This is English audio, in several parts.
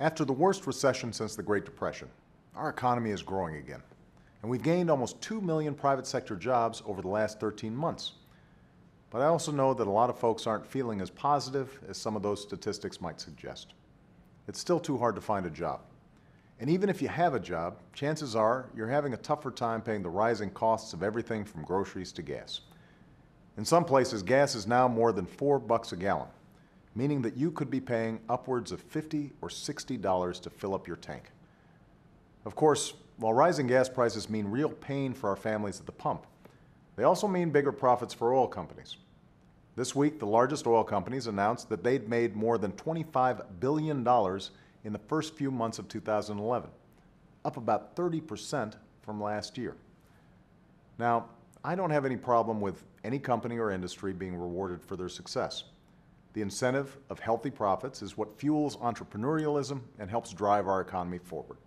After the worst recession since the Great Depression, our economy is growing again, and we've gained almost 2 million private sector jobs over the last 13 months. But I also know that a lot of folks aren't feeling as positive as some of those statistics might suggest. It's still too hard to find a job. And even if you have a job, chances are you're having a tougher time paying the rising costs of everything from groceries to gas. In some places, gas is now more than $4 a gallon, meaning that you could be paying upwards of $50 or $60 to fill up your tank. Of course, while rising gas prices mean real pain for our families at the pump, they also mean bigger profits for oil companies. This week, the largest oil companies announced that they'd made more than $25 billion in the first few months of 2011, up about 30% from last year. Now, I don't have any problem with any company or industry being rewarded for their success. The incentive of healthy profits is what fuels entrepreneurialism and helps drive our economy forward.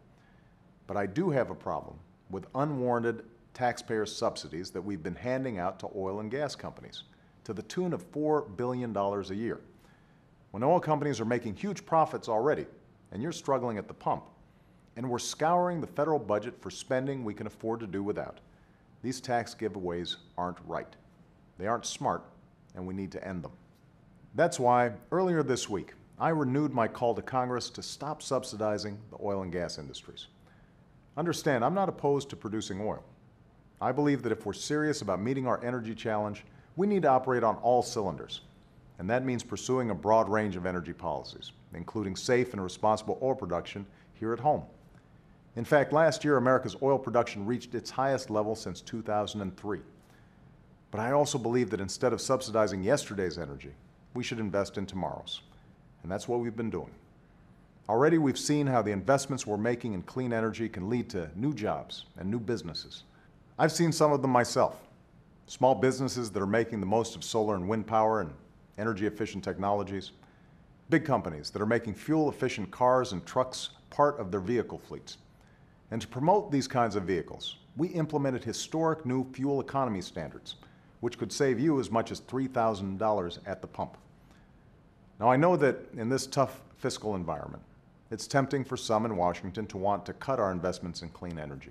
But I do have a problem with unwarranted taxpayer subsidies that we've been handing out to oil and gas companies to the tune of $4 billion a year. When oil companies are making huge profits already, and you're struggling at the pump, and we're scouring the federal budget for spending we can afford to do without, these tax giveaways aren't right. They aren't smart, and we need to end them. That's why, earlier this week, I renewed my call to Congress to stop subsidizing the oil and gas industries. Understand, I'm not opposed to producing oil. I believe that if we're serious about meeting our energy challenge, we need to operate on all cylinders. And that means pursuing a broad range of energy policies, including safe and responsible oil production here at home. In fact, last year, America's oil production reached its highest level since 2003. But I also believe that instead of subsidizing yesterday's energy, we should invest in tomorrow's. And that's what we've been doing. Already we've seen how the investments we're making in clean energy can lead to new jobs and new businesses. I've seen some of them myself. Small businesses that are making the most of solar and wind power and energy-efficient technologies. Big companies that are making fuel-efficient cars and trucks part of their vehicle fleets. And to promote these kinds of vehicles, we implemented historic new fuel economy standards, which could save you as much as $3,000 at the pump. Now, I know that in this tough fiscal environment, it's tempting for some in Washington to want to cut our investments in clean energy.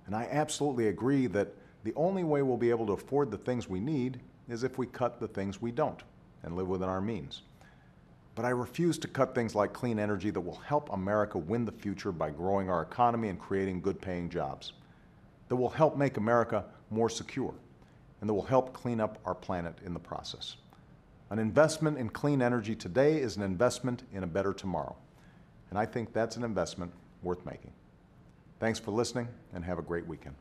And I absolutely agree that the only way we'll be able to afford the things we need is if we cut the things we don't and live within our means. But I refuse to cut things like clean energy that will help America win the future by growing our economy and creating good-paying jobs, that will help make America more secure, and that will help clean up our planet in the process. An investment in clean energy today is an investment in a better tomorrow. And I think that's an investment worth making. Thanks for listening, and have a great weekend.